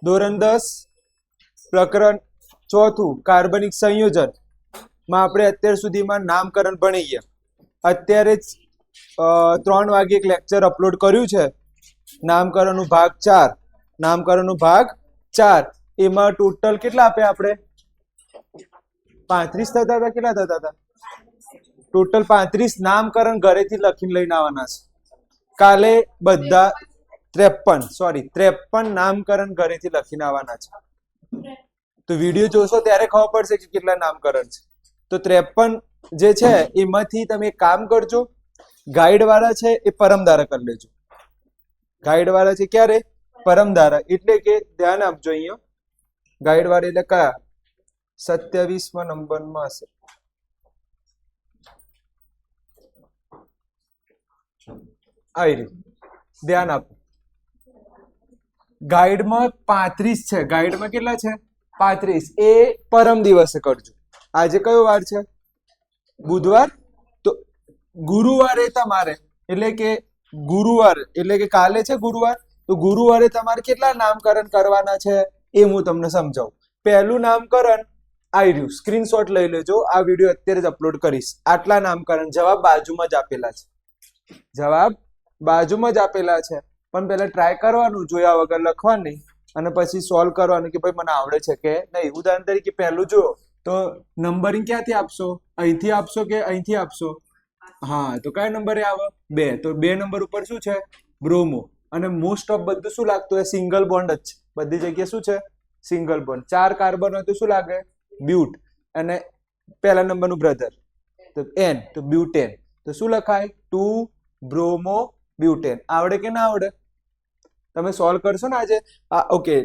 ધોરણ 10 પ્રકરણ 4 કાર્બનિક સંયોજન માં આપણે અત્યાર સુધીમાં નામકરણ ભણી ગયા. અત્યારે જ 3 વાગે એક લેક્ચર અપલોડ કર્યું છે, નામકરણનું ભાગ 4. નામકરણનું ભાગ 4 એમાં ટોટલ કેટલા આપ્યા આપણે? 35 થતા હતા. કેટલા થતા હતા? ટોટલ 35 નામકરણ ઘરેથી લખીને લઈને આવવાના છે. કાલે બધા 53 નામકરણ ઘરેથી લખીને આવવાના છે. તો વિડીયો જોશો ત્યારે ખબર પડશે કે કેટલા નામકરણ છે. તો 53 જે છે એમાંથી તમે એક કામ કરજો, ગાઈડ વાળા છે એ પરમધારા કરી લેજો. ગાઈડ વાળા છે ક્યારે? પરમધારા. એટલે કે ધ્યાન આપજો, અહીંયા ગાઈડ વાળા એટલે કયા? 27મા નંબરમાં હશે. આવી રીતે ધ્યાન આપો. ગાઈડમાં 35 છે. ગાઈડમાં કેટલા છે? 35. એ પરમ દિવસે કરજો. આજે કયો વાર છે? બુધવાર. તો ગુરુવારે તમારે એટલે કે કાલે છે ગુરુવાર. તો ગુરુવારે તમારે કેટલા નામકરણ કરવાના છે એ હું તમને સમજાવું. પહેલું નામકરણ આવી રહ્યું, સ્ક્રીનશોટ લઈ લેજો. આ વિડીયો અત્યારે જ અપલોડ કરીશ. આટલા નામકરણ, જવાબ બાજુમાં જ આપેલા છે. જવાબ બાજુમાં જ આપેલા છે, પણ પહેલા ટ્રાય કરવાનું, જોયા વગર લખવાની અને પછી સોલ્વ કરવાનું કે ભાઈ મને આવડે છે કે નહીં. ઉદાહરણ તરીકે પહેલું જુઓ તો નંબરિંગ ક્યાંથી આપશો? અહીંથી આપશો કે અહીંથી આપશો? હા, તો કયા નંબરે આવે? 2. તો 2 નંબર ઉપર શું છે? બ્રોમો. અને મોસ્ટ ઓફ બધું શું લાગતું હોય? સિંગલ બોન્ડ જ છે. બધી જગ્યાએ શું છે? Single bond. 4 કાર્બન હોય તો શું લાગે? બ્યુટ. અને પહેલા નંબરનું બ્રધર તો N, તો બ્યુટેન. તો શું લખાય? 2 બ્રોમો બ્યુટેન. આવડે કે ના આવડે? તમે સોલ્વ કરશો ને આજે? ઓકે.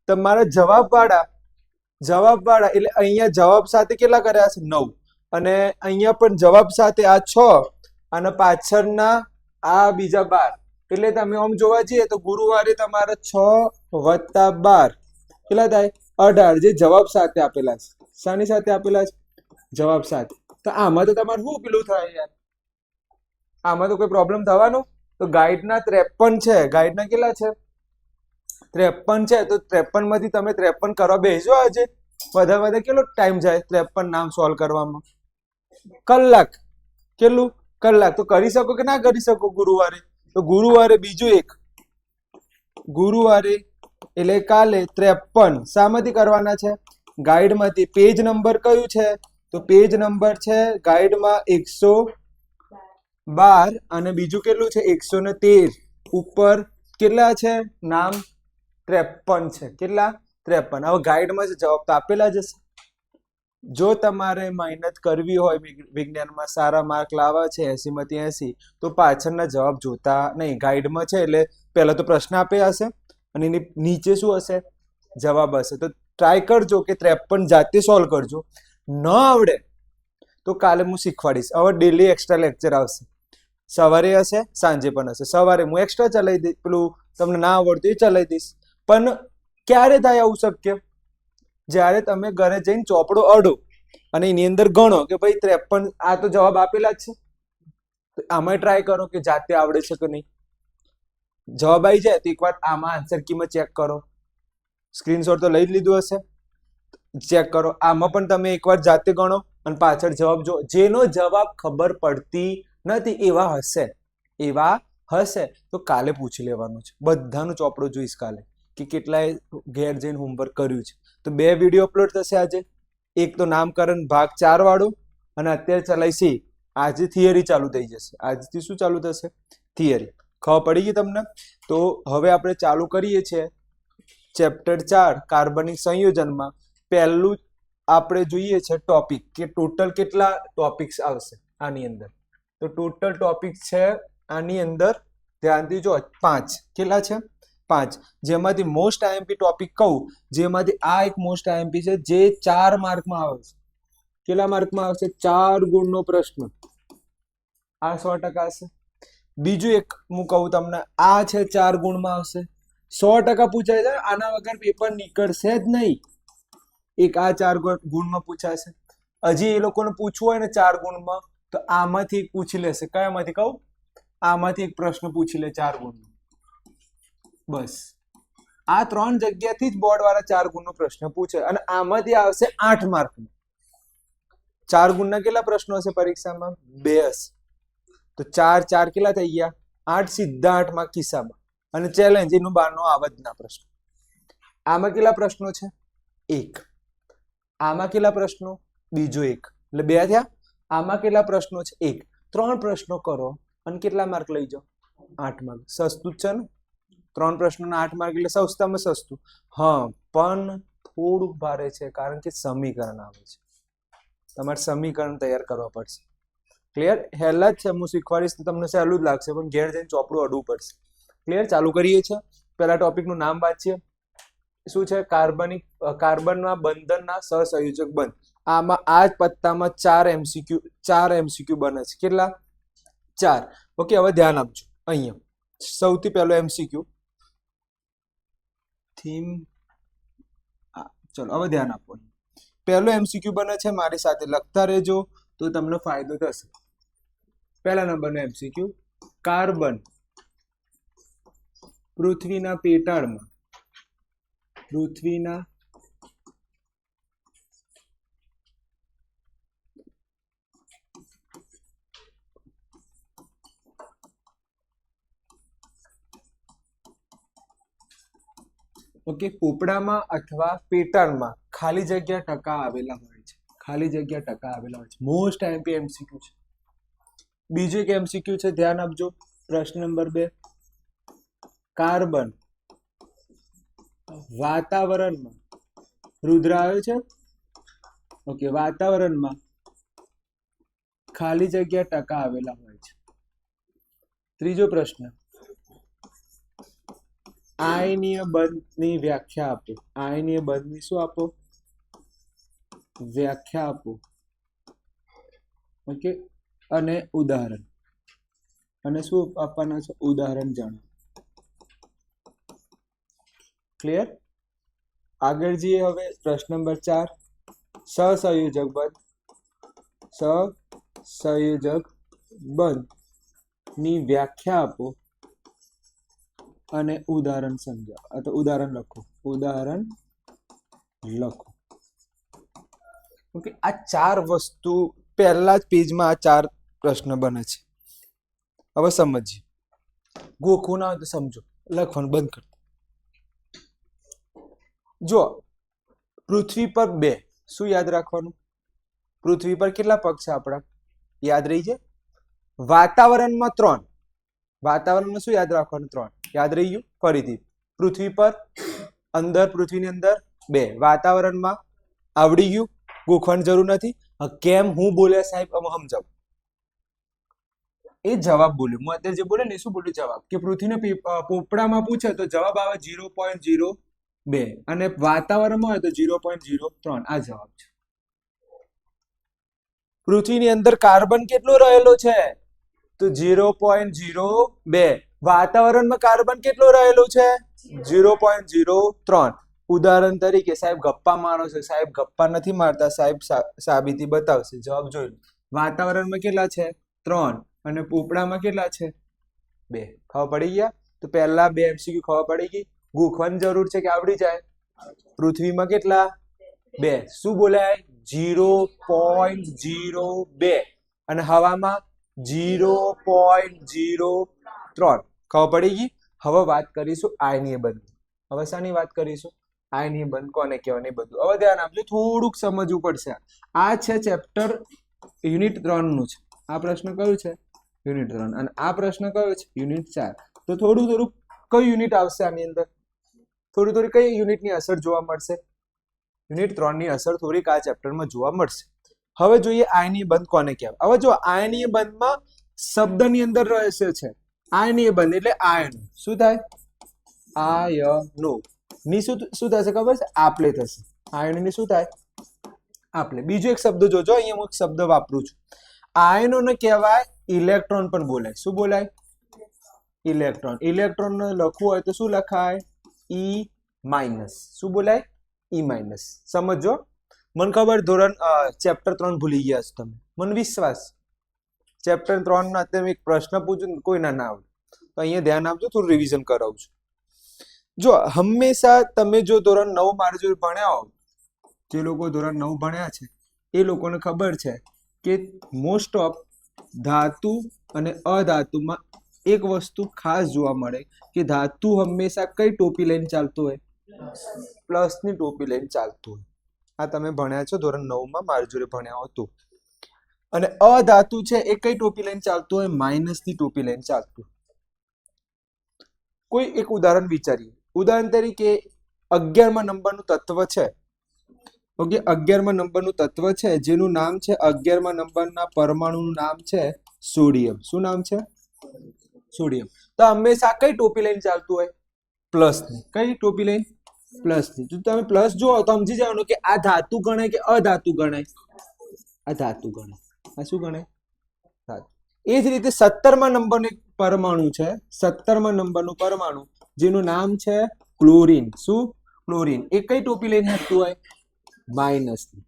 તમારા જવાબ વાળા એટલે અહીંયા જવાબ સાથે કેટલા કર્યા છે? 9. અને અહીંયા પણ જવાબ સાથે આ 6 અને પાછળના આ બીજા 12. એટલે તમે આમ જોવા જઈએ તો ગુરુવારે તમારે 6 + 12 કેટલા થાય? 18. જે જવાબ સાથે આપેલા છે. શાની સાથે આપેલા છે? જવાબ સાથે. તો આમાં તો તમારે શું પેલું થાય યાર? આમાં તો કોઈ પ્રોબ્લેમ થવાનો? તો ગાઈડના 53 છે. ગાઈડના કેટલા છે? 53 છે. તો 53 માંથી તમે 53 કરવા બેસજો આજે. વધારે કેટલો ટાઈમ જાય 53 નામ સોલ્વ કરવામાં? કલાક. કેટલું? કલાક. તો કરી શકો કે ના કરી શકો ગુરુવારે? તો ગુરુવારે બીજું એક, ગુરુવારે એટલે કાલે 53 શામાંથી કરવાના છે? ગાઈડમાંથી. પેજ નંબર કયું છે? તો પેજ નંબર છે ગાઈડમાં 112 અને બીજું કેટલું છે? 113. ઉપર કેટલા છે નામ? 53 છે. કેટલા? 53. હવે ગાઈડમાં જવાબ તો આપેલા જ હશે. જો તમારે મહેનત કરવી હોય, વિજ્ઞાનમાં સારા માર્ક લાવવા છે 80 માંથી 80, તો પાછળના જવાબ જોતા નહીં. ગાઈડમાં છે એટલે પહેલા તો પ્રશ્ન આપ્યા હશે અને એની નીચે શું હશે? જવાબ હશે. તો ટ્રાય કરજો કે 53 જાતે સોલ્વ કરજો. ન આવડે તો કાલે હું શીખવાડીશ. હવે ડેલી એક્સ્ટ્રા લેક્ચર આવશે. સવારે હશે, સાંજે પણ હશે. સવારે હું એક્સ્ટ્રા ચલાવી દઈશ, પેલું તમને ના આવડતું એ ચલાવી દઈશ. પણ ક્યારે થાય આવું શક્ય? જ્યારે તમે ઘરે જઈને ચોપડો અડો અને એની અંદર ગણો કે ભાઈ 53 આ તો જવાબ આપેલા જ છે. તો આમાં ટ્રાય કરો કે જાતે આવડે છે કે નહીં. જવાબ આવી જાય તો એકવાર આમાં આન્સર કીમાં ચેક કરો. સ્ક્રીનશોટ તો લઈ જ લીધું હશે, ચેક કરો. આમાં પણ તમે એકવાર જાતે ગણો અને પાછળ જવાબ જો. જેનો જવાબ ખબર પડતી નથી એવા હશે તો કાલે પૂછી લેવાનું છે. બધાનું ચોપડો જોઈશ કાલે કે કેટલાય ઘેર જઈને હોમવર્ક કર્યું છે. તો 2 વિડીયો અપલોડ થશે આજે. એક તો નામકરણ ભાગ 4 વાળું અને અત્યારે ચલાવીશી આજે થિયરી ચાલુ થઈ જશે. આજથી શું ચાલુ થશે? થિયરી. ખબર પડી ગઈ તમને? તો હવે આપણે ચાલુ કરીએ છીએ ચેપ્ટર 4 કાર્બનિક સંયોજનમાં. પહેલું આપણે જોઈએ છે ટોપિક કે ટોટલ કેટલા ટોપિક્સ આવશે આની અંદર. તો ટોટલ ટોપિક છે આની અંદર, ધ્યાનથી જો 5. કેટલા છે? 5. જેમાંથી મોસ્ટ આઈએમપી ટોપિક કહું, જેમાંથી આ એક મોસ્ટ આઈએમપી છે જે 4 માર્કમાં આવશે. કેટલા માર્કમાં આવશે? 4 ગુણનો પ્રશ્ન. આ 100% હશે. બીજું એક હું કહું તમને, આ છે 4 ગુણમાં આવશે. 100% પૂછાય છે. આના વગર પેપર નીકળશે જ નહીં. એક આ 4 ગુણમાં પૂછાશે. હજી એ લોકોને પૂછવું હોય ને 4 ગુણમાં તો આમાંથી એક પૂછી લેશે. કયામાંથી કહું? આમાંથી એક પ્રશ્ન પૂછી લે 4 ગુણનો. બસ આ 3 જગ્યાથી જ બોર્ડ વાળા 4 ગુણનો પ્રશ્ન પૂછે અને આમાંથી આવશે 8 માર્કનો. 4 ગુણના કેટલા પ્રશ્નો હશે પરીક્ષામાં? 2 હશે. તો 4 4 કેટલા થઈ ગયા? 8, સીધા 8 માર્ક ખિસ્સામાં. અને ચેલેન્જ એનું બહારનો આવે જ ના પ્રશ્ન. આમાં કેટલા પ્રશ્નો છે? 1. આમાં કેટલા પ્રશ્નો? બીજો 1, એટલે 2 થયા. આમાં કેટલા પ્રશ્નો છે? 1. 3 પ્રશ્નો કરો અને કેટલા માર્ક લઈ જાઓ? 8 માર્ક. સસ્તું જ છે ને? 3 પ્રશ્નોના 8 માર્ક એટલે સસ્તામાં સસ્તું. હા, પણ થોડુંક ભારે છે કારણ કે સમીકરણ આવે છે. તમારે સમીકરણ તૈયાર કરવા પડશે. ક્લિયર? હેલા જ છે, હું શીખવાડીશ તો તમને સહેલું જ લાગશે, પણ ઘેર જઈને ચોપડું અડવું પડશે. ક્લિયર? ચાલુ કરીએ છીએ. પહેલા ટોપિકનું નામ વાંચીએ. શું છે? કાર્બનના બંધનના સહસંયોજક બંધ. આમાં આ જ પત્તામાં 4 MCQ બને છે. કેટલા? 4. ઓકે, હવે ધ્યાન આપજો. અહીંયા સૌથી પહેલો MCQ થીમ. ચલો હવે ધ્યાન આપો. પહેલો MCQ બને છે, મારી સાથે લખતા રહેજો તો તમને ફાયદો થશે. પહેલા નંબરનો MCQ, કાર્બન પૃથ્વીના પેટાળમાં ઓકે, પોપડામાં અથવા પેટાળમાં ખાલી જગ્યા ટકા આવેલા હોય છે. ખાલી જગ્યા ટકા આવેલા હોય છે. મોસ્ટ આઈએમપી MCQ છે. બીજો એક MCQ છે, ધ્યાન આપજો. પ્રશ્ન નંબર 2, કાર્બન વાતાવરણમાં રુદ્ર આવ્યો છે. ઓકે, વાતાવરણમાં ખાલી જગ્યા ટકા આવેલા હોય છે. ત્રીજો પ્રશ્ન, આયનીય બંધની વ્યાખ્યા આપો. આયનીય બંધની શું આપો? વ્યાખ્યા આપો. ઓકે, અને ઉદાહરણ. અને શું આપવાના છે? ઉદાહરણ જાણો. ક્લિયર? આગળ જઈએ. હવે પ્રશ્ન નંબર 4, સહસંયોજક બંધ. સહસંયોજક બંધની વ્યાખ્યા આપો અને ઉદાહરણ સમજાવો. અથવા ઉદાહરણ લખો. ઉદાહરણ લખો. ઓકે, આ 4 વસ્તુ પહેલા જ પેજમાં આ 4 પ્રશ્ન બને છે. હવે સમજીએ. ગોખવું ના હોય તો સમજો, લખવાનું બંધ કરો. જો પૃથ્વી પર 2, શું યાદ રાખવાનું? પૃથ્વી પર કેટલા પગ છે આપણા? યાદ રહી છે. વાતાવરણમાં 3. વાતાવરણમાં શું યાદ રાખવાનું? 3. યાદ રહી ગયું? ફરીથી, પૃથ્વી પર અંદર, પૃથ્વીની અંદર 2. વાતાવરણમાં આવડી ગયું, ગોખવાની જરૂર નથી. કેમ હું બોલ્યા સાહેબ? અમે સમજાવ. એ જવાબ બોલ્યો. હું અત્યારે જે બોલ્યો ને એ શું બોલ્યું? જવાબ. કે પૃથ્વીને પોપડામાં પૂછે તો જવાબ આવે 0.02 અને વાતાવરણમાં હોય તો 0.03. આ જવાબ છે. પૃથ્વીની અંદર કાર્બન કેટલો રહેલો છે? તો 0.02. વાતાવરણમાં કાર્બન કેટલો રહેલો છે? 0.03. ઉદાહરણ તરીકે, સાહેબ ગપ્પા મારો છે. સાહેબ ગપ્પા નથી મારતા. સાહેબ સાબિતી બતાવશે. જવાબ જોઈ લો. વાતાવરણમાં કેટલા છે? 3. અને પોપડામાં કેટલા છે? 2. ખબર પડી ગયા? તો પહેલા 2 MCQ ખબર પડી ગઈ. ગોખવાની જરૂર છે કે આવડી જાય? પૃથ્વીમાં કેટલા? 2. શું બોલાય? 0.02. અને હવામાં 0.03. ખબર પડી ગઈ? હવે વાત કરીશું આયનીય બંધ. હવે શાની વાત કરીશું? આયનીય બંધ કોને કહેવાય ને બધું. હવે ધ્યાન આપજો, થોડુંક સમજવું પડશે. આ છે ચેપ્ટર યુનિટ 3 નું છે. આ પ્રશ્ન કયું છે? યુનિટ 3. અને આ પ્રશ્ન કયો છે? યુનિટ 4. તો થોડું કયું યુનિટ આવશે આની અંદર? થોડી કઈ યુનિટની અસર જોવા મળશે? યુનિટ 3 ની અસર થોડીક આ ચેપ્ટરમાં જોવા મળશે. હવે જોઈએ આયનીય બંધ કોને કહેવાય. હવે જો આયનીય બંધમાં શબ્દની અંદર રહસ્ય છે. આયનીય બંધ એટલે આયન. શું થાય? આયનો ની શું થશે ખબર છે? આપલે થશે. આયનોની શું થાય? આપલે. બીજો એક શબ્દ જોજો, અહીંયા હું એક શબ્દ વાપરું છું. આયનોને કહેવાય ઇલેક્ટ્રોન પણ બોલાય. શું બોલાય? ઇલેક્ટ્રોન. ઇલેક્ટ્રોન લખવું હોય તો શું લખાય? E-. શું બોલાય? E-. સમજો. મને ખબર ધોરણ ચેપ્ટર 3 ભૂલી ગયા છો તમે. મને વિશ્વાસ. ચેપ્ટર 3 ના અત્યારે એક પ્રશ્ન પૂછું કોઈ ના આવડે તો અહીંયા ધ્યાન આપજો, થોડું રિવિઝન કરાવું છું. જો હંમેશા તમે જો ધોરણ 9 મારી જોડે ભણ્યા હો, જે લોકો ધોરણ 9 ભણ્યા છે એ લોકોને ખબર છે કે મોસ્ટ ઓફ ધાતુ અને અધાતુમાં એક વસ્તુ ખાસ જોવા મળે કે ધાતુ હંમેશા કઈ ટોપી લઈને ચાલતું હોય, પ્લસની ટોપી લઈને ચાલતું હોય. આ તમે ભણ્યા છો ધોરણ 9 માં મારી જોડે ભણ્યા હતું. અને અધાતુ છે એ કઈ ટોપી લઈને ચાલતું હોય, માઇનસની ટોપી લઈને ચાલતું. કોઈ એક ઉદાહરણ વિચારીએ. ઉદાહરણ તરીકે 11મા નંબરનું તત્વ છે. ઓકે, 11મા નંબરનું તત્વ છે જેનું નામ છે 11મા નંબરના પરમાણુનું નામ છે સોડિયમ. શું નામ છે? સોડિયમ. તો હંમેશા કઈ ટોપી લઈને ચાલતું હોય? પ્લસની. કઈ ટોપી લઈને? પ્લસની. જો તમે પ્લસ જુઓ તો સમજી જવાનું કે આ ધાતુ ગણાય કે અધાતુ ગણાય? આ ધાતુ ગણાય. આ શું ગણાય? ધાતુ. એ જ રીતે 17મા નંબરનું એક પરમાણુ છે, 17મા નંબરનું પરમાણુ જેનું નામ છે ક્લોરીન. શું? ક્લોરીન. એ કઈ ટોપી લઈને હેડતું હોય? માઇનસની.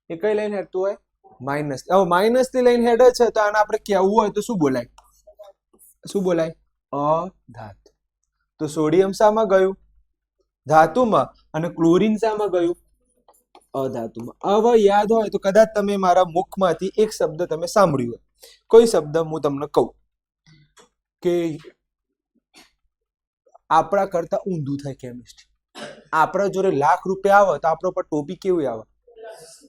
એ કઈ લઈને હેડતું હોય? માઇનસ. હવે માઇનસની લઈને હેડે છે તો આને આપણે કહેવું હોય તો શું બોલાય? શું બોલાય? અધાતુ. તો સોડિયમ શામાં ગયું? ધાતુમાં. અને ક્લોરીન શામાં ગયું? અધાતુમાં. હવે યાદ હોય તો કદાચ તમે મારા મુખમાંથી એક શબ્દ તમે સાંભળ્યું હોય. કોઈ શબ્દ હું તમને કહું કે આપણા કરતા ઊંધું થાય કેમિસ્ટ્રી. આપણા જોડે ₹1,00,000 આવે તો આપણો પર ટોપી કેવી આવે?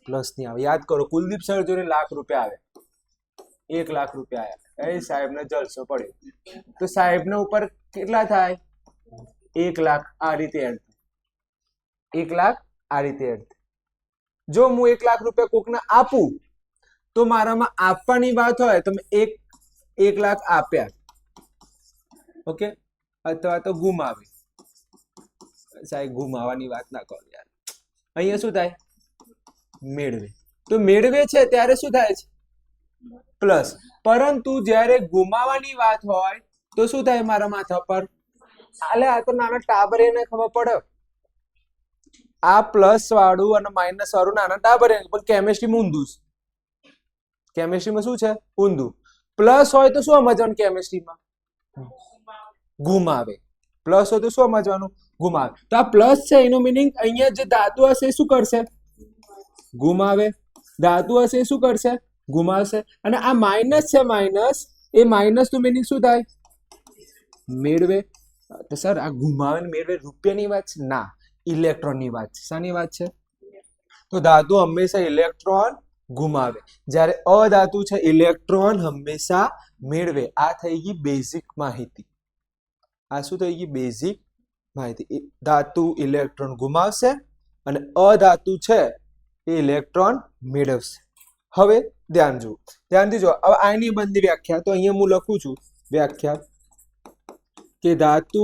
પ્લસ ની આવે. યાદ કરો, કુલદીપ સર જોડે ₹1,00,000 આવે, ₹1,00,000 આવ્યા, એ સાહેબને જલસો પડ્યો તો સાહેબના ઉપર કેટલા થાય? 1,00,000. આ રીતે એડ થાય. 1,00,000 આ રીતે એડ થાય. જો હું ₹1,00,000 કોકને આપું તો મારામાં આપવાની વાત હોય તો મેં 1,00,000 આપ્યા, ઓકે, અથવા તો ગુમાવે. સાહેબ ગુમાવાની વાત ના કરો યાર. અહીંયા શું થાય? મેળવે. તો મેળવે છે ત્યારે શું થાય છે? પ્લસ. પરંતુ જ્યારે ગુમાવાની વાત હોય તો શું થાય મારા માથા પર? આલે આ તો નાના ટાબરિયાને ખબર પડે. આ પ્લસ વાળું અને માઇનસ વાળું નાના ટાબરિયા, પણ કેમિસ્ટ્રીમાં ઊંધું છે. કેમિસ્ટ્રીમાં શું છે? ઊંધું. પ્લસ હોય તો શું સમજવાનું કેમિસ્ટ્રીમાં? ગુમાવે. પ્લસ હોય તો શું સમજવાનું? ગુમાવે. તો આ પ્લસ છે એનો મીનિંગ અહીંયા જે ધાતુ હશે શું કરશે? ગુમાવે. ધાતુ હશે શું કરશે? ગુમાવશે. અને આ માઇનસ છે, માઇનસ, એ માઇનસ નું મીનિંગ શું થાય? મેળવે. તો સર આ ગુમાવે ને મેળવે રૂપિયાની વાત છે? ના, ઇલેક્ટ્રોનની વાત છે. શાની વાત છે? તો ધાતુ હંમેશા ઇલેક્ટ્રોન ગુમાવે, જ્યારે અધાતુ છે ઇલેક્ટ્રોન હંમેશા મેળવે. આ થઈ ગઈ બેઝિક માહિતી. આ શું થઈ ગઈ? બેઝિક માહિતી. ધાતુ ઇલેક્ટ્રોન ગુમાવશે અને અધાતુ છે એ ઇલેક્ટ્રોન મેળવશે. હવે ધ્યાન જુઓ, ધ્યાનથી જુઓ. હવે આની બંધની વ્યાખ્યા તો અહીંયા હું લખું છું વ્યાખ્યા કે ધાતુ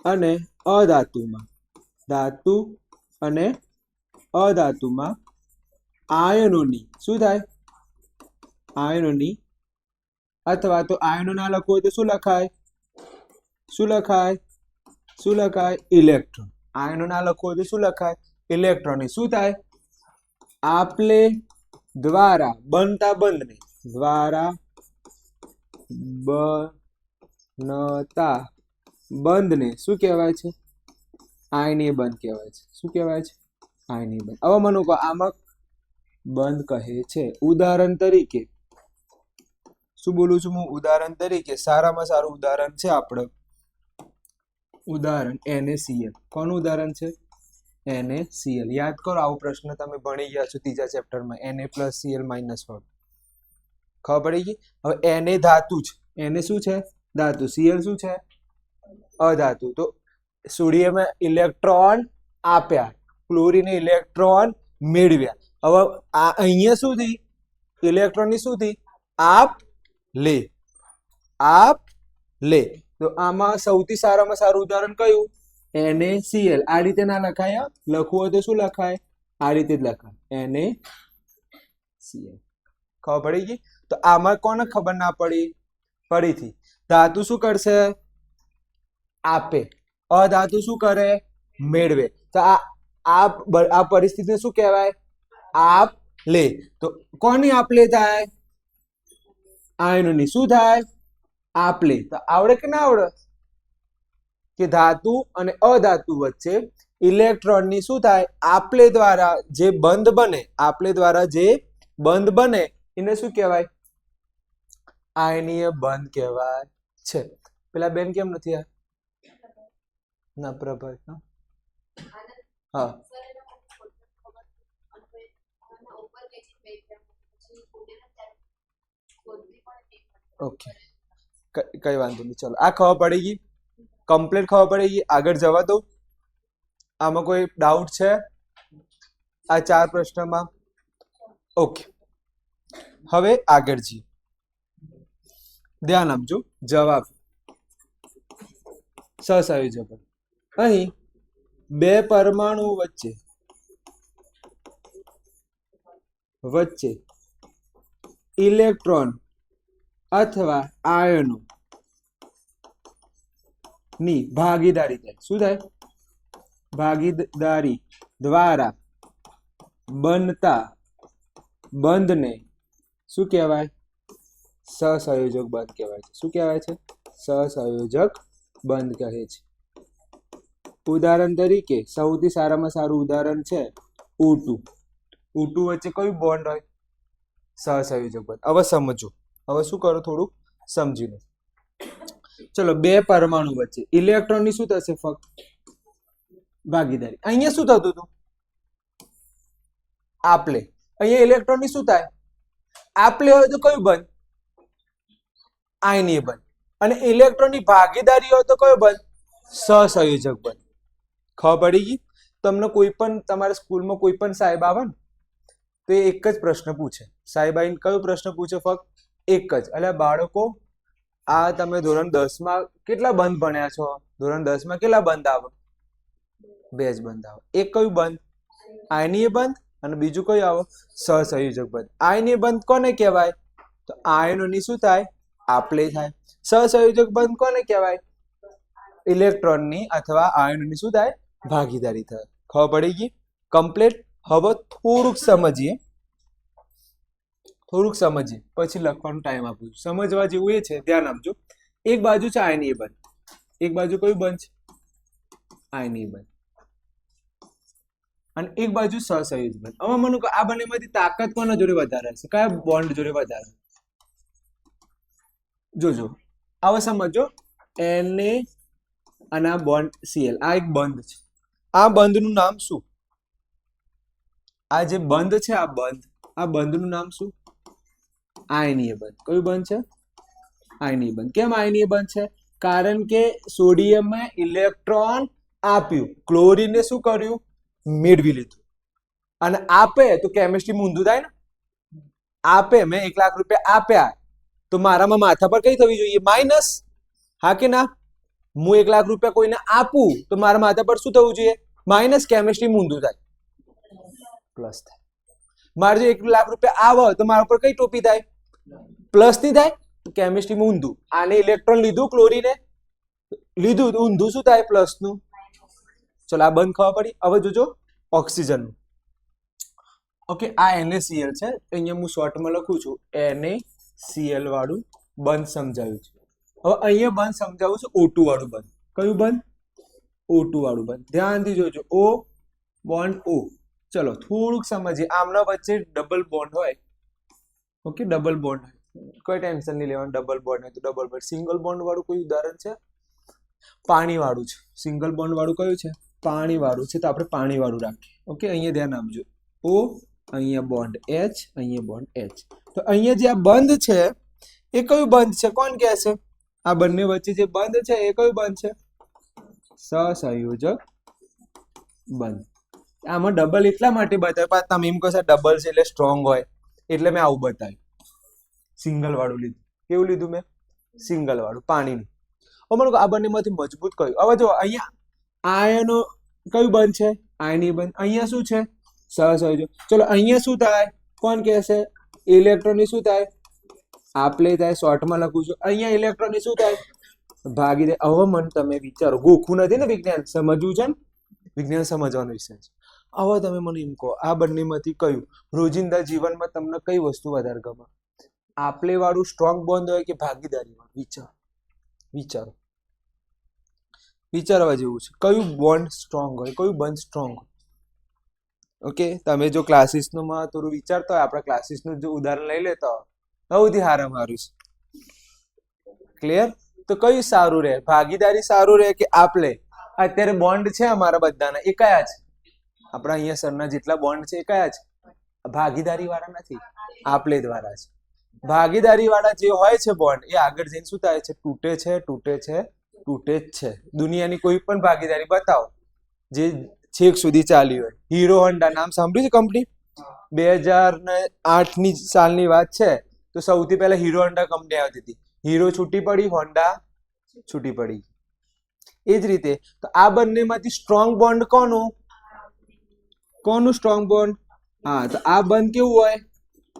અને અધાતુમાં, ધાતુ અને અધાતુમાં આયનોની શું થાય? આયનોની, અથવા તો આયનો ના લખવું હોય તો શું લખાય? શું લખાય? શું લખાય? ઇલેક્ટ્રોન. આયનો ના લખવું હોય તો શું લખાય? ઇલેક્ટ્રોન. શું થાય? આપલે દ્વારા બનતા બંધને, દ્વારા બનતા બંધને શું કહેવાય છે? આયનીય બંધ કહેવાય છે. શું કહેવાય છે? આયનીય બંધ. હવે મને કહો આમાં બંધ કહે છે. ઉદાહરણ તરીકે શું બોલું છું હું? ઉદાહરણ તરીકે સારામાં સારું ઉદાહરણ છે આપણે ઉદાહરણ NaCl. કોનું ઉદાહરણ છે? NaCl. યાદ કરો, આવો પ્રશ્ન તમે ભણી ગયા છો ત્રીજા ચેપ્ટરમાં, Na+Cl- વાળું. ખબર પડી ગઈ? હવે Na ધાતુ છે, Na શું છે? ધાતુ. Cl શું છે? અધાતુ. તો સોડિયમે ઇલેક્ટ્રોન આપ્યા, ક્લોરીને ઇલેક્ટ્રોન મેળવ્યા. હવે આ અહીંયા શું થઈ? ઇલેક્ટ્રોનની શું થઈ? આપ લે. આપ લે. તો આમાં સૌથી સારામાં સારું ઉદાહરણ કયું? NaCl. આ રીતે ના લખાય, લખવું હોય તો શું લખાય? આ રીતે જ લખાય, NaCl. ખબર પડી ગઈ? તો આમાં કોને ખબર ના પડી? ફરીથી, ધાતુ શું કરશે? આપે. અધાતુ શું કરે? મેળવે. તો આ પરિસ્થિતિને શું કહેવાય? આપ લે. તો કોની આપ લે થાય? આયનોની. શું થાય? આપ લે. તો આવડે કે ના આવડે? કે ધાતુ અને અધાતુ વચ્ચે ઇલેક્ટ્રોનની શું થાય આપલે દ્વારા જે બંધ બને આપલે દ્વારા જે બંધ બને એને શું કહેવાય આયનીય બંધ કહેવાય છે પેલા બેન કેમ નથી આ ના પ્રભાત હા ઓકે કઈ વાંધો નહીં ચલો આ ખબર પડી ગઈ કમ્પ્લીટ ખબર પડી ગઈ આગળ જવા દો આમાં કોઈ ડાઉટ છે આ 4 પ્રશ્નમાં ઓકે હવે આગળ જઈએ ધ્યાન આપજો જવાબ સહસંયોજક અહીં બે પરમાણુ વચ્ચે ઇલેક્ટ્રોન અથવા આયનો ની ભાગીદારી થાય શું થાય ભાગીદારી દ્વારા બનતા બંધને શું કહેવાય સહસંયોજક બંધ કહેવાય છે શું કહેવાય છે સહસંયોજક બંધ કહે છે ઉદાહરણ તરીકે સૌથી સારામાં સારું ઉદાહરણ છે O2 વચ્ચે કયું બોન્ડ હોય સહસંયોજક બંધ હવે સમજો હવે શું કરો થોડું સમજી લો ચલો બે પરમાણુ વચ્ચે ઇલેક્ટ્રોનની શું થશે ફક્ત ભાગીદારી અહીંયા શું થતું હતું આપલે અહીંયા ઇલેક્ટ્રોનની શું થાય આપલે હોય તો કયું બંધ આયનીય બંધ અને ઇલેક્ટ્રોનની ભાગીદારી હોય તો કયો બંધ સહસંયોજક બંધ ખબર પડી ગઈ તમને કોઈ પણ તમારા સ્કૂલમાં કોઈ પણ સાહેબ આવે ને તો એ એક જ પ્રશ્ન પૂછે સાહેબ આવીને કયો પ્રશ્ન પૂછે ફક્ત એક જ એટલે બાળકો આ તમે ધોરણ 10 માં કેટલા બંધ ભણ્યા છો ધોરણ 10 માં કેટલા બંધ આવે બે જ બંધ આવે એક કયું બંધ આયનીય બંધ અને બીજું કયું આવે સહસંયોજક બંધ આયનીય બંધ કોને કહેવાય તો આયનોની શું થાય આપલે થાય સહસંયોજક બંધ કોને કહેવાય ઇલેક્ટ્રોનની અથવા આયનોની શું થાય ભાગીદારી થાય ખબર પડી ગઈ કમ્પ્લીટ હવે થોડુંક સમજીએ પછી લખવાનો ટાઈમ આપું સમજવા જેવું એ છે ધ્યાન આપજો એક બાજુ છે આયનીય બંધ એક બાજુ કયું બંધ છે આયનીય બંધ અને એક બાજુ સહસંયોજક બંધ હવે માનો કે આ બંનેમાંથી તાકાત કોના જોડે વધારે હશે કયા બોન્ડ જોડે વધારે જોજો હવે સમજો Na અને આ બોન્ડ Cl આ એક બંધ છે આ બંધનું નામ શું આ જે બંધ છે આ બંધનું નામ શું આયનીય બંધ કયું બંધ છે આયનીય બંધ કેમ આયનીય બંધ છે કારણ કે સોડિયમે ઇલેક્ટ્રોન આપ્યું ક્લોરીને શું કર્યું મેળવી લીધું અને આપે તો કેમિસ્ટ્રી ઊંધું થાય ને આપે મેં 1 લાખ રૂપિયા આપ્યા તો મારામાં માથા પર કઈ થવી જોઈએ માઇનસ હા કે ના હું 1 લાખ રૂપિયા કોઈને આપું તો મારા માથા પર શું થવું જોઈએ માઇનસ કેમિસ્ટ્રી ઊંધું થાય પ્લસ થાય મારે જો 1 લાખ રૂપિયા આવે તો મારા પર કઈ ટોપી થાય પ્લસ ની થાય કેમિસ્ટ્રીમાં ઊંધું આને ઇલેક્ટ્રોન લીધું ક્લોરીને લીધું તો ઊંધું શું થાય પ્લસ નું ચલો આ બંધ ખબર પડી હવે જોજો ઓક્સિજન ઓકે આ NaCl છે અહીંયા હું શોર્ટમાં લખું છું NaCl વાળું બંધ સમજાવ્યું છે હવે અહીંયા બંધ સમજાવું છું O2 વાળું બંધ કયું બંધ O2 વાળું બંધ ધ્યાનથી જોજો O બોન્ડ O ચલો થોડુંક સમજીએ આમના વચ્ચે ડબલ બોન્ડ હોય ઓકે ડબલ બોન્ડ હોય કોઈ ટેન્શન નહીં લેવાનું ડબલ બોન્ડ હોય તો ડબલ બોન્ડ સિંગલ બોન્ડ વાળું કોઈ ઉદાહરણ છે પાણી વાળું છે સિંગલ બોન્ડ વાળું કયું છે પાણી વાળું છે તો આપણે પાણી વાળું રાખીએ ઓકે અહીંયા ધ્યાન આપજો O અહીંયા બોન્ડ H અહીંયા બોન્ડ H તો અહીંયા જે આ બંધ છે એ કયું બંધ છે કોણ કહે છે આ બંને વચ્ચે જે બંધ છે એ કયું બંધ છે સહસંયોજક બંધ આમાં ડબલ એટલા માટે બતાવ્યું તમે એમ કહો ડબલ છે એટલે સ્ટ્રોંગ હોય એટલે મેં આવું બતાવ્યું સિંગલ વાળું લીધું કેવું લીધું મેં સિંગલ વાળું પાણીનું હવે મને આ બંનેમાંથી મજબૂત કયું હવે જો અહીંયા આયનો કયું બંધ છે આયની બંધ અહીંયા શું છે સહસંયોજક ચલો અહીંયા શું થાય કોણ કહેશે ઇલેક્ટ્રોનની શું થાય આપલે થાય શોર્ટમાં લખું છું અહીંયા ઇલેક્ટ્રોનની શું થાય ભાગીદારી હવે મને તમે વિચારો ગોખું નથી ને વિજ્ઞાન સમજવું છે ને વિજ્ઞાન સમજવાનો વિષય છે હવે તમે મને એમ કહો આ બંનેમાંથી કયું રોજિંદા જીવનમાં તમને કઈ વસ્તુ વધારે ગમે આપલે વાળું સ્ટ્રોંગ બોન્ડ હોય કે ભાગીદારી વાળું વિચારો વિચારવા જેવું છે. કયું બોન્ડ સ્ટ્રોંગ હોય, કયું બંધ સ્ટ્રોંગ હોય? ઓકે, તમે જો ક્લાસીસનું માં થોડું વિચારતા હોય, આપણા ક્લાસીસનું જો ઉદાહરણ લઈ લેતા હોય, સૌથી સારામાં સારું છે. ક્લિયર? તો કયું સારું રહે? ભાગીદારી સારું રહે કે આપલે? અત્યારે બોન્ડ છે અમારા બધાના, એ કયા છે? આપણા અહીંયા સરના જેટલા બોન્ડ છે એ કયા છે? ભાગીદારી વાળા નથી, આપલે દ્વારા છે. ભાગીદારી વાળા જે હોય છે બોન્ડ, એ આગળ જઈને શું થાય છે? તૂટે છે, તૂટે છે, તૂટે જ છે. દુનિયાની કોઈ પણ ભાગીદારી બતાવો જે છેક સુધી ચાલી હોય. હીરો હોન્ડા નામ સાંભળ્યું છે કંપની? 2008ની સાલની વાત છે. તો સૌથી પહેલા હીરો હોન્ડા કંપની આવતી હતી. હીરો છૂટી પડી, હોન્ડા છૂટી પડી. એ જ રીતે તો આ બંનેમાંથી સ્ટ્રોંગ બોન્ડ કોનું? કોનું સ્ટ્રોંગ બોન્ડ? હા, તો આ બંધ કેવું હોય?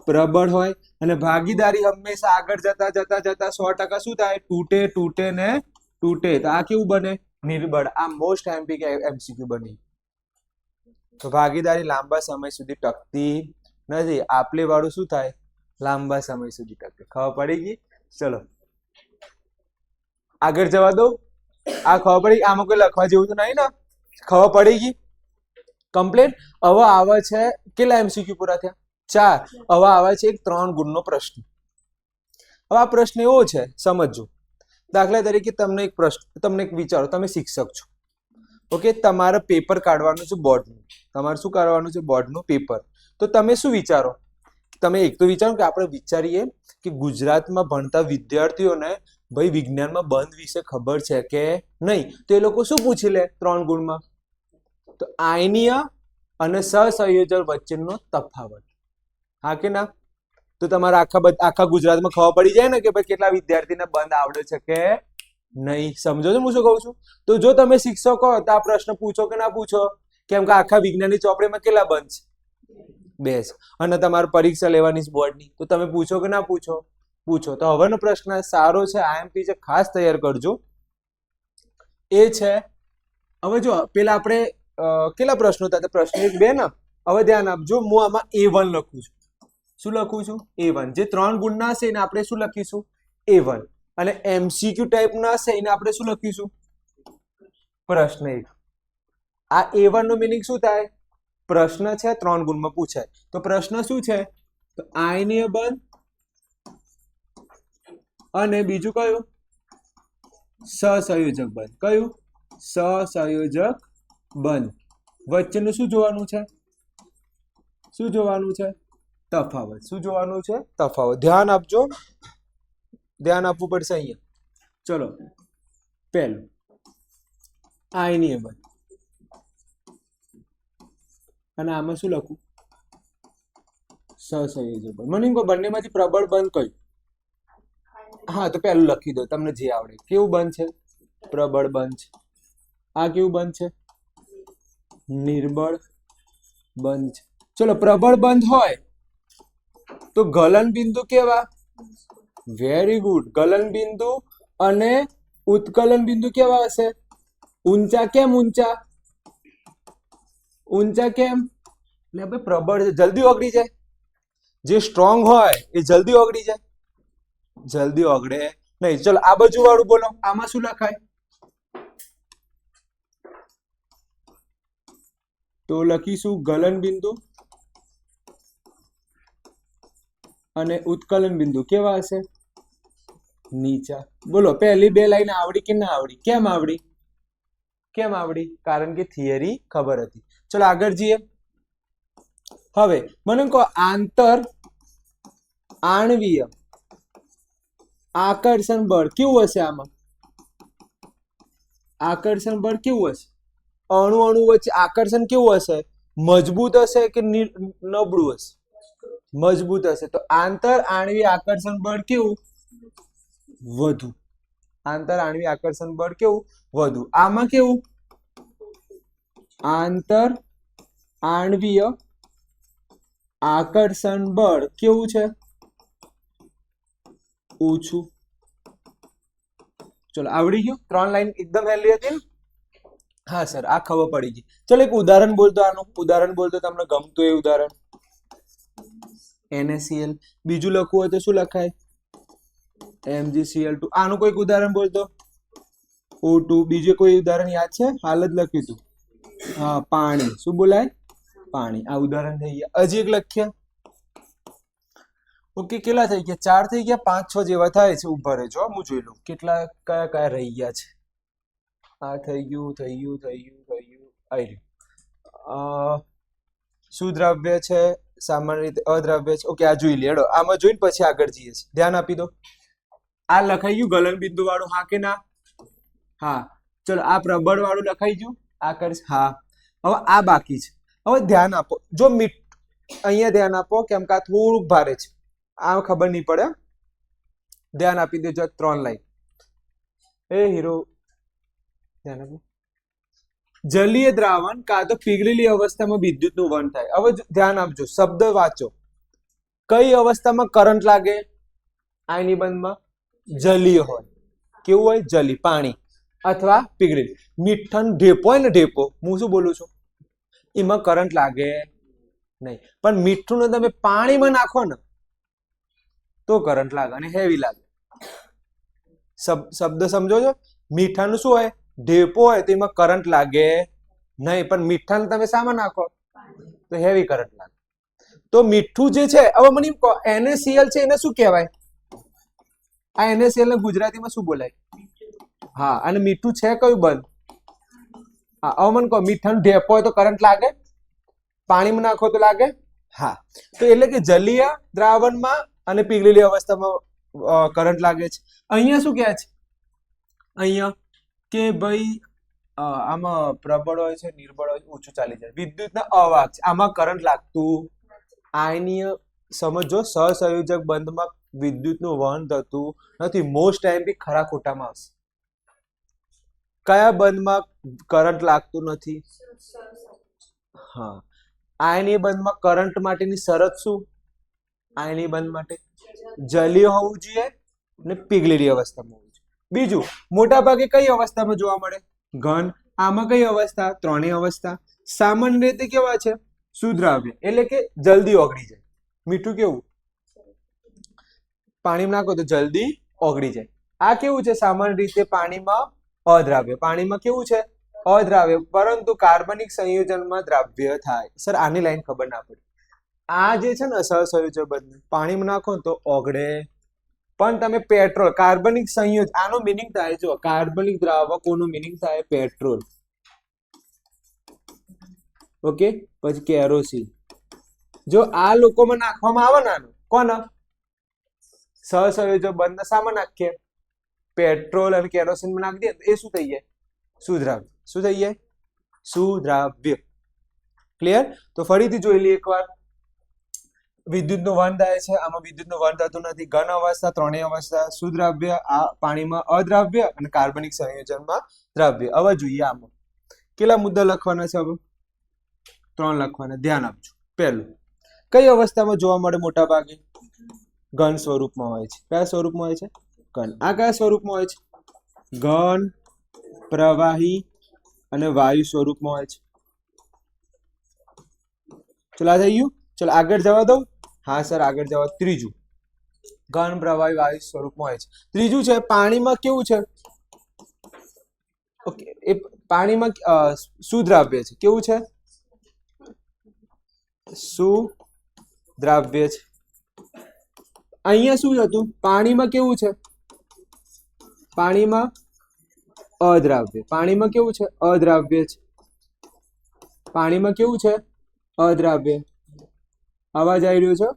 પ્રબળ હોય. અને ભાગીદારી હંમેશા આગળ જતા જતા જતા 100% શું થાય? તૂટે, તૂટે ને તૂટે. તો આ કેવું બને? નિર્બળ. આ મોસ્ટ MCQ બની. તો ભાગીદારી લાંબા સમય સુધી ટકતી નથી. આપલે વાળું શું થાય? લાંબા સમય સુધી ટકે. ખબર પડી ગઈ? ચલો આગળ જવા દો. આ ખબર પડી? આમાં કોઈ લખવા જેવું તો નહીં ને? ખબર પડી ગઈ કમ્પ્લીટ? હવે આવે છે કેટલા MCQ પૂરા થયા? 4. હવે આવે છે એક 3 ગુણનો પ્રશ્ન. હવે આ પ્રશ્ન એવો છે, સમજજો. દાખલા તરીકે તમને એક પ્રશ્ન, તમને એક વિચારો, તમે શિક્ષક છો, ઓકે, તમારે પેપર કાઢવાનું છે બોર્ડનું. તમારે શું કાઢવાનું છે? બોર્ડનું પેપર. તો તમે શું વિચારો? તમે એક તો વિચારો કે આપણે વિચારીએ કે ગુજરાતમાં ભણતા વિદ્યાર્થીઓને ભાઈ વિજ્ઞાનમાં બંધ વિશે ખબર છે કે નહીં. તો એ લોકો શું પૂછી લે 3 ગુણમાં? તો આયનીય અને સહસંયોજક વચ્ચેનો તફાવત. હા કે ના? તો તમારે આખા ગુજરાતમાં ખબર પડી જાય ને કે ભાઈ કેટલા વિદ્યાર્થીને બંધ આવડે છે કે નહીં. સમજો છો હું શું કહું છું? તો જો તમે શિક્ષકો હો તો આ પ્રશ્ન પૂછો કે ના પૂછો? કેમ કે આખા વિજ્ઞાનની ચોપડીમાં કેટલા બંધ છે? 2. અને તમારે પરીક્ષા લેવાની છે બોર્ડની, તો તમે પૂછો કે ના પૂછો? પૂછો. તો હવેનો પ્રશ્ન સારો છે, IMP છે, ખાસ તૈયાર કરજો. એ છે, હવે જો પેલા આપણે કેટલા પ્રશ્નો હતા? પ્રશ્ન 1, 2 ને? હવે ધ્યાન આપજો. હું આમાં A1 લખું છું. શું લખું છું? A1. જે 3 ગુણના હશે એને આપણે શું લખીશું? A1. અને MCQ ટાઈપના હશે એને આપણે શું લખીશું? પ્રશ્ન 1. આ A1 નો મીનિંગ શું થાય? પ્રશ્ન છે, 3 ગુણમાં પૂછાય. તો પ્રશ્ન શું છે? તો આયનીય બંધ અને બીજું કયું? સહસંયોજક બંધ. કયું? સહસંયોજક બંધ. વચ્ચેનું શું જોવાનું છે? શું જોવાનું છે? તફાવત. શું જોવાનું છે? તફાવત. ધ્યાન આપજો, ધ્યાન આપવું પડશે અહીંયા. ચલો, પહેલું આયનીય બંધ. અને આમાં શું લખું? સહસંયોજક બંધ. મને બંનેમાંથી પ્રબળ બંધ કયું? હા, તો પહેલું લખી દો, તમને જે આવડે. કેવું બંધ છે? પ્રબળ બંધ છે. આ કેવું બંધ છે? નિર્બળ બંધ છે. ચલો, પ્રબળ બંધ હોય તો ગલન બિંદુ કેવા? Very good. ગલન બિંદુ અને ઉત્કલન બિંદુ કેવા હશે? ઊંચા. કેમ ઊંચા? ઊંચા કેમ? એટલે આપણે પ્રબળ છે, જલ્દી ઓગળી જાય. જે સ્ટ્રોંગ હોય એ જલ્દી ઓગળી જાય? જલ્દી ઓગળે નહીં. ચલો આ બાજુ વાળું બોલો. આમાં શું લખાય? તો લખીશું ગલન બિંદુ અને ઉત્કલન બિંદુ કેવા હશે? નીચા. બોલો, પહેલી 2 લાઈન આવડી કે ના આવડી? કેમ આવડી? કેમ આવડી? કારણ કે થિયરી ખબર હતી. ચલો આગળ જઈએ. હવે મને કહો, આંતર આણવીય આકર્ષણ બળ કેવું હશે? આમાં આકર્ષણ બળ કેવું હશે? અણુ અણુ વચ્ચે આકર્ષણ કેવું હશે? મજબૂત હશે કે નબળું હશે? મજબૂત હશે. તો આંતર આણવીય આકર્ષણ બળ કેવું? વધુ. આંતર આણવીય આકર્ષણ બળ કેવું? વધુ. આમાં કેવું? આંતર આણવીય આકર્ષણ બળ કેવું છે? ઓછું. ચલો આવડી ગયું. 3 લાઈન એકદમ હેલી હતી ને? હા સર, આ ખબર પડી ગઈ. ચલો એક ઉદાહરણ બોલતો. આનું ઉદાહરણ બોલતો તમને ગમતું એ ઉદાહરણ. NaCl. બીજું લખવું હોય તો શું લખાય? MgCl2. આનું કોઈક ઉદાહરણ બોલતો. O2 બીજું કોઈ ઉદાહરણ યાદ છે? હાલ જ લખ્યું હતું. હા, પાણી. શું બોલાય? પાણી. આ ઉદાહરણ થઈ ગયા. હજી એક લખ્યા. ઓકે, કેટલા થઈ ગયા? 4 થઈ ગયા. 5 6 જેવા થાય છે. ઉભા રહેજો, હું જોઈ લઉં કેટલા કયા કયા રહી ગયા છે. આ થઈ ગયું. આવી રહ્યું. શું દ્રવ્ય છે? સામાન્ય રીતે અદ્રવ્ય છે. ઓકે, આ જોઈ લે. હેડો આમાં જોઈને પછી આગળ જઈએ છીએ. ધ્યાન આપી દો. આ લખાઈ ગયું ગલન બિંદુ વાળું, હા કે ના? હા. ચલો, આ પ્રબળ વાળું લખાઈ ગયું. આ કરીશ. હા. હવે આ બાકી છે. હવે ધ્યાન આપો. જો અહીંયા ધ્યાન આપો, કેમ કે આ થોડુંક ભારે છે. આ ખબર નહીં પડે. ધ્યાન આપી દેજો. 3 લાઈન. એ હીરો ધ્યાન આપો. જલીય દ્રાવણ કાં તો પીગળેલી અવસ્થામાં વિદ્યુતનું વહન થાય. હવે ધ્યાન આપજો, શબ્દ વાંચો. કઈ અવસ્થામાં કરંટ લાગે? આયની બંધમાં જલીય હોય. કેવું હોય? જલી, પાણી અથવા પીગળેલી. મીઠાનો ઢેપો હોય ને, ઢેપો, હું શું બોલું છું? એમાં કરંટ લાગે નહીં. પણ મીઠું તમે પાણીમાં નાખો ને તો કરંટ લાગે અને હેવી લાગે. શબ્દ સમજો છો? મીઠાનું શું હોય? ઢેપો હોય તો એમાં કરંટ લાગે નહીં, પણ મીઠાને તમે સામાં નાખો તો હેવી કરંટ લાગે. તો મીઠું જે છે, હવે મને કહો, NaCl છે, એને શું કહેવાય? આ NaCl ને ગુજરાતીમાં શું બોલાય? હા, અને મીઠું છે કયું બંધ? હા, હવે મને કહો, મીઠાનું ઢેપો હોય તો કરંટ લાગે? પાણીમાં નાખો તો લાગે? હા. તો એટલે કે જલીય દ્રાવણમાં અને પીગળેલી અવસ્થામાં કરંટ લાગે છે. અહીંયા શું કહે છે? અહીંયા કે ભાઈ આમાં પ્રબળ હોય છે, નિર્બળ હોય, ઓછું ચાલી જાય. વિદ્યુતના અવાહક છે, આમાં કરંટ લાગતું. આયનીય સમજો, સહસંયોજક બંધમાં વિદ્યુતનું વહન થતું નથી. મોસ્ટ ટાઈમ બી ખરા ખોટામાં આવશે. કયા બંધમાં કરંટ લાગતું નથી? હા. આયનીય બંધમાં કરંટ માટેની શરત શું? આયનીય બંધ માટે જલીય હોવું જોઈએ અને પીગળેલી અવસ્થામાં હોવું જોઈએ. બીજું, મોટા ભાગે કઈ અવસ્થામાં જોવા મળે? ઘન. આમાં કઈ અવસ્થા? ત્રણેય અવસ્થા. સામાન્ય રીતે કેવા છે? સુદ્રાવ્ય, એટલે કે જલ્દી ઓગળી જાય. મીઠું કેવું? પાણીમાં નાખો તો જલ્દી ઓગળી જાય. આ કેવું છે? સામાન્ય રીતે પાણીમાં અદ્રાવ્ય. પાણીમાં કેવું છે? અદ્રાવ્ય, પરંતુ કાર્બનિક સંયોજનમાં દ્રાવ્ય થાય. સર, આની લાઈન ખબર ના પડી. આ જે છે ને સહસંયોજક બંધ, પાણીમાં નાખો તો ઓગળે. પણ તમે પેટ્રોલ, કાર્બનિક સંયોજન, આનો મિનિંગ થાય, જો કાર્બનિક દ્રાવકોનું મિનિંગ થાય પેટ્રોલ. ઓકે, પછી કેરોસીન. જો આ લોકોમાં નાખવામાં આવે ને, આનું કોણ સહસંયોજક બંધ સામાં નાખીએ? પેટ્રોલ અને કેરોસીન માં નાખી દે તો એ શું થઈ જાય? સુદ્રાવ્ય. શું થઈ જાય? સુદ્રાવ્ય. ક્લિયર? તો ફરીથી જોઈ લઈએ એકવાર. વિદ્યુતનું વહન થાય છે, આમાં વિદ્યુતનું વહન થતું નથી. ઘન અવસ્થા, ત્રણેય અવસ્થા, સુદ્રાવ્ય, આ પાણીમાં અદ્રાવ્ય અને કાર્બનિક સંયોજનમાં દ્રાવ્ય. હવે જોઈએ આમાં કેટલા મુદ્દા લખવાના છે. હવે 3 લખવાના. ધ્યાન આપજો. પહેલું, કઈ અવસ્થામાં જોવા મળે? મોટા ભાગે ઘન સ્વરૂપમાં હોય છે. કયા સ્વરૂપમાં હોય છે? ઘન. આ કયા સ્વરૂપમાં હોય છે? ઘન, પ્રવાહી અને વાયુ સ્વરૂપમાં હોય છે. ચલો, આ થઈ ગયું. ચલો આગળ જવા દઉં. હા સર, આગળ જવા. ત્રીજું, ઘન, પ્રવાહી, વાયુ સ્વરૂપમાં હોય છે. ત્રીજું છે પાણીમાં. કેવું છે? ઓકે, એ પાણીમાં સુદ્રાવ્ય છે. કેવું છે? સુદ્રાવ્ય છે. અહીંયા શું હતું? પાણીમાં કેવું છે? પાણીમાં અદ્રાવ્ય. પાણીમાં કેવું છે? અદ્રાવ્ય છે. પાણીમાં કેવું છે? અદ્રાવ્ય. અવાજ આવી રહ્યો છે?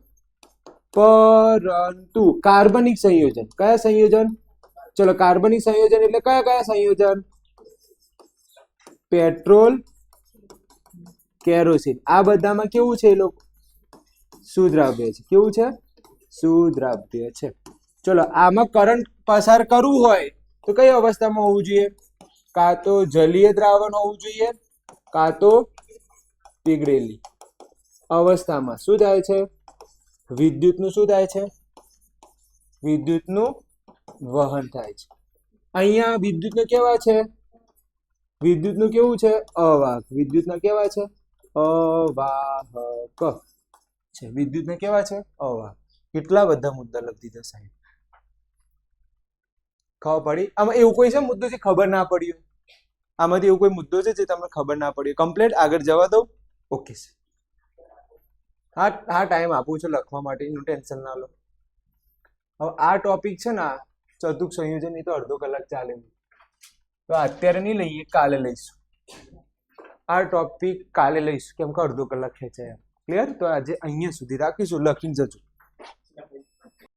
પરંતુ કાર્બનિક સંયોજન. કયા સંયોજન? ચલો, કાર્બનિક સંયોજન એટલે કયા કયા સંયોજન? Petrol, kerosene. આ બધામાં કેવું છે? એ લોકો સુદ્રાવ્ય છે. કેવું છે? સુદ્રાવ્ય છે. ચલો, આમાં કરંટ પસાર કરવું હોય તો કઈ અવસ્થામાં હોવું જોઈએ? કાં તો જલીય દ્રાવણ હોવું જોઈએ, કાં તો પીગળેલી અવસ્થામાં. શું થાય છે? વિદ્યુતનું શું થાય છે? વિદ્યુતનું વહન થાય છે. અહીંયા વિદ્યુતનું કેવા છે? વિદ્યુતનું કેવું છે? અવાહક. વિદ્યુતના કેવા છે? અવાહક છે. વિદ્યુતના કેવા છે? અવાહક. કેટલા બધા મુદ્દા લખી દીધા સાહેબ. ખબર પડી? આમાં એવું કોઈ છે મુદ્દો જે ખબર ના પડ્યો? આમાંથી એવું કોઈ મુદ્દો છે જે તમને ખબર ના પડ્યો? કમ્પ્લીટ આગળ જવા દઉં? Okay sir. હા હા, ટાઈમ આપું છું લખવા માટે, એનું ટેન્શન ના લો. હવે આ ટોપિક છે ને, ચતુક સંયોજન, એ તો અડધો કલાક ચાલે, તો અત્યારે નહીં લઈએ, કાલે લઈશું. આ ટોપિક કાલે લઈશું, કેમ કે અડધો કલાક ખેંચાય. ક્લિયર? તો આજે અહીંયા સુધી રાખીશું, લખીને જજો.